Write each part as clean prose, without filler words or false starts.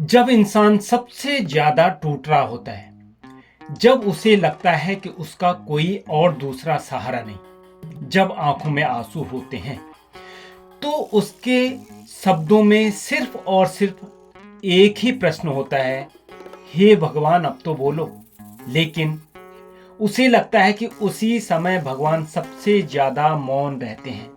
जब इंसान सबसे ज्यादा टूट रहा होता है, जब उसे लगता है कि उसका कोई और दूसरा सहारा नहीं, जब आंखों में आंसू होते हैं, तो उसके शब्दों में सिर्फ और सिर्फ एक ही प्रश्न होता है, हे भगवान अब तो बोलो। लेकिन उसे लगता है कि उसी समय भगवान सबसे ज्यादा मौन रहते हैं।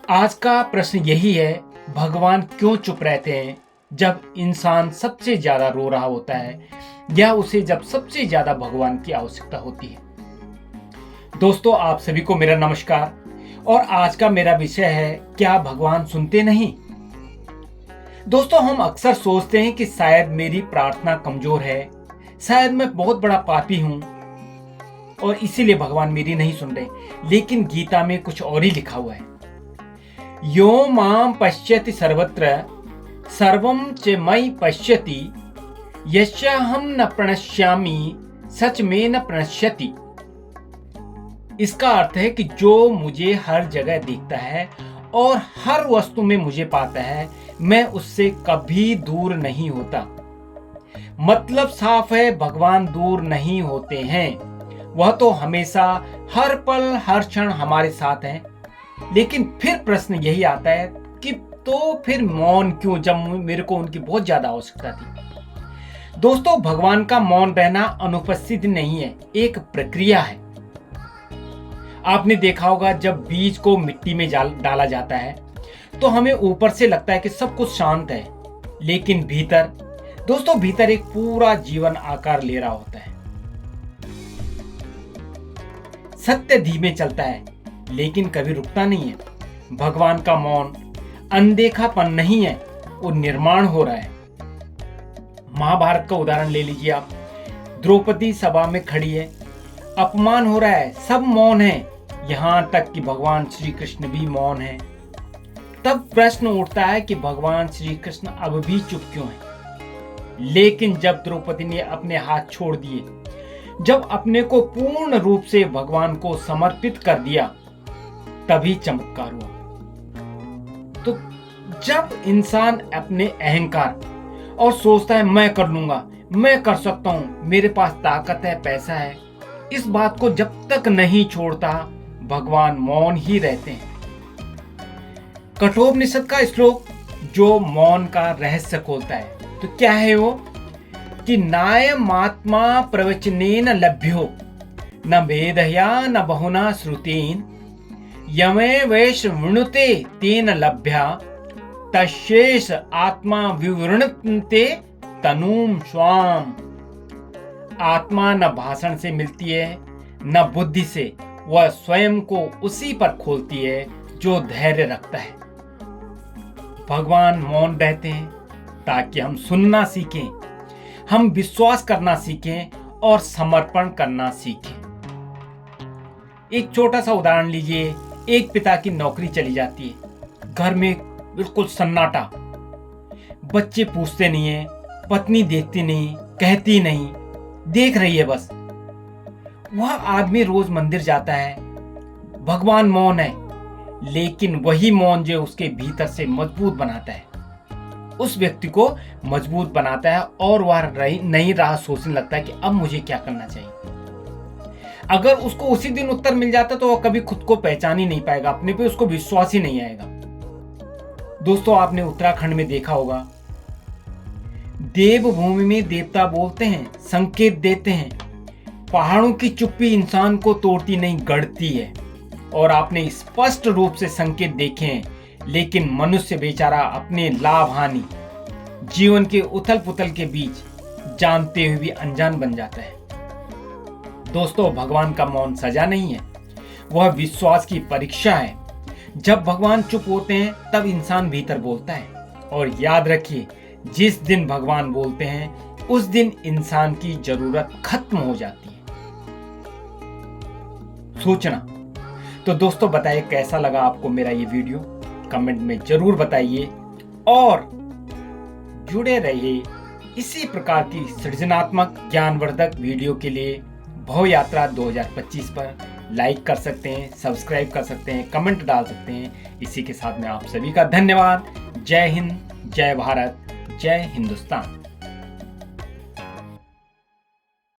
आज का प्रश्न यही है, भगवान क्यों चुप रहते हैं जब इंसान सबसे ज्यादा रो रहा होता है या उसे जब सबसे ज्यादा भगवान की आवश्यकता होती है। दोस्तों, आप सभी को मेरा नमस्कार और आज का मेरा विषय है, क्या भगवान सुनते नहीं। दोस्तों, हम अक्सर सोचते हैं कि शायद मेरी प्रार्थना कमजोर है, शायद मैं बहुत बड़ा पापी हूं और इसीलिए भगवान मेरी नहीं सुन रहे। लेकिन गीता में कुछ और ही लिखा हुआ है, यो मां पश्यति सर्वत्र सर्वं च मयि पश्यति यस्याहं न प्रणश्यामि सच में न प्रणश्यति। इसका अर्थ है कि जो मुझे हर जगह देखता है और हर वस्तु में मुझे पाता है, मैं उससे कभी दूर नहीं होता। मतलब साफ है, भगवान दूर नहीं होते हैं, वह तो हमेशा हर पल हर क्षण हमारे साथ हैं। लेकिन फिर प्रश्न यही आता है कि तो फिर मौन क्यों, जब मेरे को उनकी बहुत ज्यादा आवश्यकता थी। दोस्तों, भगवान का मौन रहना अनुपस्थित नहीं है, एक प्रक्रिया है। आपने देखा होगा, जब बीज को मिट्टी में डाला जाता है तो हमें ऊपर से लगता है कि सब कुछ शांत है, लेकिन भीतर एक पूरा जीवन आकार ले रहा होता है। सत्य धीमे चलता है लेकिन कभी रुकता नहीं है। भगवान का मौन अनदेखापन नहीं है, वो निर्माण हो रहा है। महाभारत का उदाहरण ले लीजिए आप। द्रौपदी सभा में खड़ी है, अपमान हो रहा है, सब मौन है, यहां तक कि भगवान श्री कृष्ण भी मौन है। तब प्रश्न उठता है कि भगवान श्री कृष्ण अब भी चुप क्यों हैं? लेकिन जब द्रौपदी ने अपने हाथ छोड़ दिए, जब अपने को पूर्ण रूप से भगवान को समर्पित कर दिया, तभी चमत्कार हुआ। तो जब इंसान अपने अहंकार और सोचता है मैं कर लूंगा, मैं कर सकता हूं, मेरे पास ताकत है, पैसा है, इस बात को जब तक नहीं छोड़ता, भगवान मौन ही रहते हैं। कठोपनिषद का श्लोक जो मौन का रहस्य खोलता है, तो क्या है वो कि नायमात्मा प्रवचनेन लभ्यो न भेदया न बहुना श्रुतेन यमे वैश वृणुते तेन लभ्या तशेष आत्मा विवृणते तनूम स्वाम। आत्मा न भाषण से मिलती है न बुद्धि से, वह स्वयं को उसी पर खोलती है जो धैर्य रखता है। भगवान मौन रहते हैं ताकि हम सुनना सीखें, हम विश्वास करना सीखें और समर्पण करना सीखें। एक छोटा सा उदाहरण लीजिए, एक पिता की नौकरी चली जाती है, घर में बिल्कुल सन्नाटा, बच्चे पूछते नहीं है, पत्नी देखती नहीं, कहती नहीं, देख रही है बस। वह आदमी रोज मंदिर जाता है, भगवान मौन है, लेकिन वही मौन जो उसके भीतर से मजबूत बनाता है, उस व्यक्ति को मजबूत बनाता है और वह नई राह सोचने लगता है कि अब मुझे क्या करना चाहिए। अगर उसको उसी दिन उत्तर मिल जाता तो वह कभी खुद को पहचान ही नहीं पाएगा, अपने पे उसको विश्वास ही नहीं आएगा। दोस्तों, आपने उत्तराखंड में देखा होगा, देवभूमि में देवता बोलते हैं, संकेत देते हैं, पहाड़ों की चुप्पी इंसान को तोड़ती नहीं, गढ़ती है। और आपने स्पष्ट रूप से संकेत देखे हैं, लेकिन मनुष्य बेचारा अपने लाभ हानि, जीवन के उथल पुथल के बीच जानते हुए भी अनजान बन जाता है। दोस्तों, भगवान का मौन सजा नहीं है, वह विश्वास की परीक्षा है। जब भगवान चुप होते हैं तब इंसान भीतर बोलता है। और याद रखिए, जिस दिन भगवान बोलते हैं उस दिन इंसान की जरूरत खत्म हो जाती है। सोचना। तो दोस्तों, बताइए कैसा लगा आपको मेरा ये वीडियो, कमेंट में जरूर बताइए और जुड़े रहिए इसी प्रकार की सृजनात्मक ज्ञानवर्धक वीडियो के लिए। भव यात्रा 2025 पर लाइक कर सकते हैं, सब्सक्राइब कर सकते हैं, कमेंट डाल सकते हैं। इसी के साथ में आप सभी का धन्यवाद। जय हिंद, जय भारत, जय हिंदुस्तान।